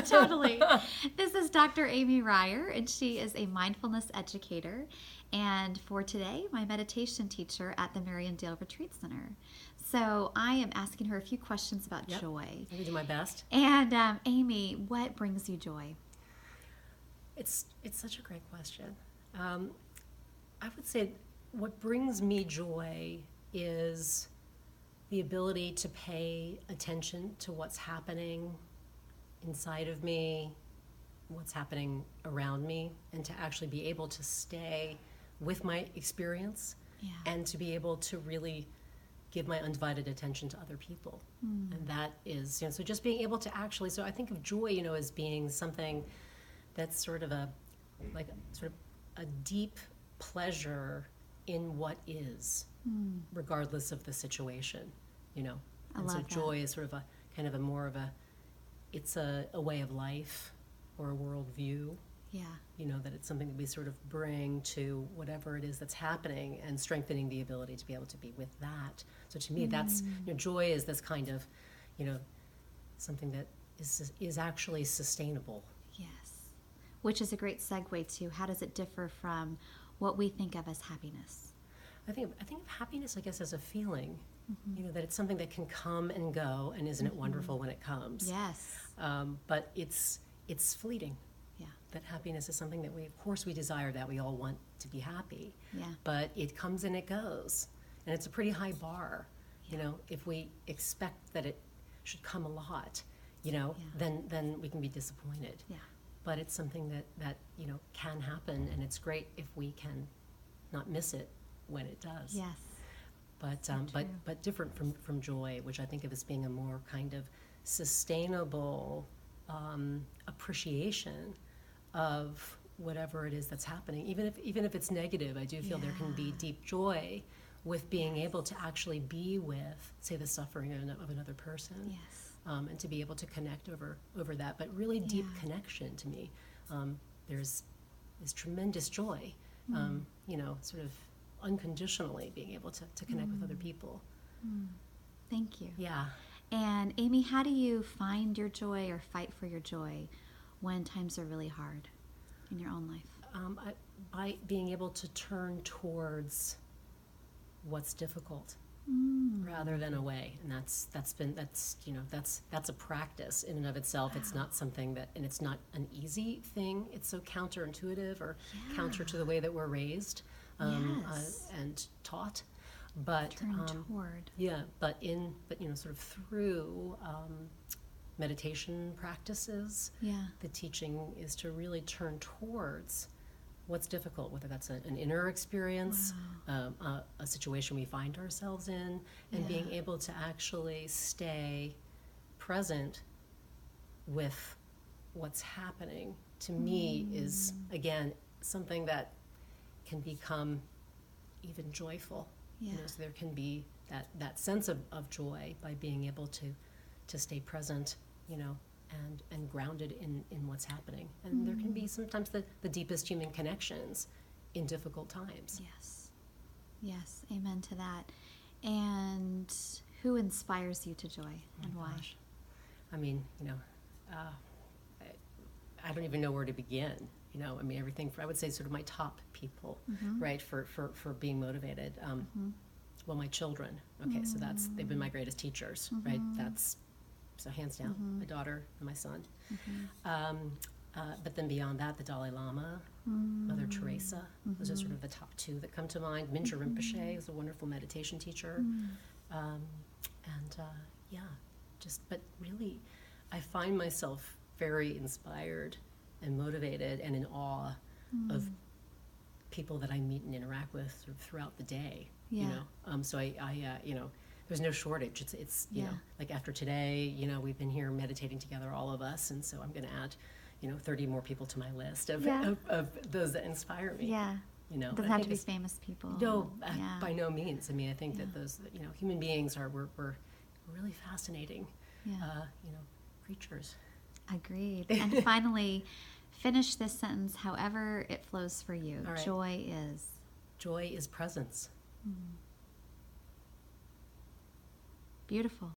Totally. This is Dr. Amy Reyer, and she is a mindfulness educator. And for today, my meditation teacher at the Mariandale Retreat Center. So I am asking her a few questions about Yep. joy. I'm going to do my best. And Amy, what brings you joy? It's such a great question. I would say what brings me joy is the ability to pay attention to what's happening inside of me, what's happening around me, and to actually be able to stay with my experience and to be able to really give my undivided attention to other people. And that is, so just being able to actually, so I think of joy, as being something that's sort of a deep pleasure in what is, regardless of the situation, And so joy is sort of a kind of a more of a, it's a way of life or a worldview. Yeah. That it's something that we sort of bring to whatever it is that's happening and strengthening the ability to be able to be with that. So to me, that's, joy is this kind of, something that is actually sustainable. Yes. Which is a great segue to how does it differ from what we think of as happiness? I think of happiness, I guess, as a feeling. That it's something that can come and go, and isn't it wonderful when it comes? Yes. But it's fleeting. Yeah. That happiness is something that of course we desire, that we all want to be happy. Yeah. But it comes and it goes. And it's a pretty high bar. If we expect that it should come a lot, then we can be disappointed. Yeah. But it's something that can happen, and it's great if we can not miss it when it does. Yes. But different from joy, which I think of as being a more kind of sustainable appreciation of whatever it is that's happening. Even if it's negative, I do feel there can be deep joy with being able to actually be with, say, the suffering of another person. Yes. And to be able to connect over that. But really deep connection to me. There's tremendous joy, sort of unconditionally being able to connect with other people. Thank you. Yeah. And Amy, how do you find your joy or fight for your joy when times are really hard in your own life? By being able to turn towards what's difficult rather than away, and that's a practice in and of itself. Wow. It's not something that, and it's not an easy thing. It's so counterintuitive or counter to the way that we're raised. And taught, but turn toward. Yeah, but sort of through meditation practices. Yeah, the teaching is to really turn towards what's difficult, whether that's an inner experience, a situation we find ourselves in, and being able to actually stay present with what's happening. To me, is again something that can become even joyful. So there can be that sense of joy by being able to stay present, and grounded in what's happening. And there can be sometimes the deepest human connections in difficult times. Yes, amen to that. And who inspires you to joy, and why? Gosh. I mean, I don't even know where to begin. Everything I would say sort of my top people, right, for being motivated. Well, my children, okay, so they've been my greatest teachers, right? That's, so hands down, my daughter and my son. But then beyond that, the Dalai Lama, Mother Teresa, those are sort of the top two that come to mind. Mingyur Rinpoche is a wonderful meditation teacher. But really, I find myself very inspired and motivated and in awe of people that I meet and interact with sort of throughout the day. So I there's no shortage. It's like after today, we've been here meditating together, all of us, and so I'm going to add 30 more people to my list of those that inspire me. Doesn't have to be famous people. No, by no means. I think that those human beings we're really fascinating creatures. Agreed. And finally, finish this sentence however it flows for you. All right. Joy is presence. Beautiful.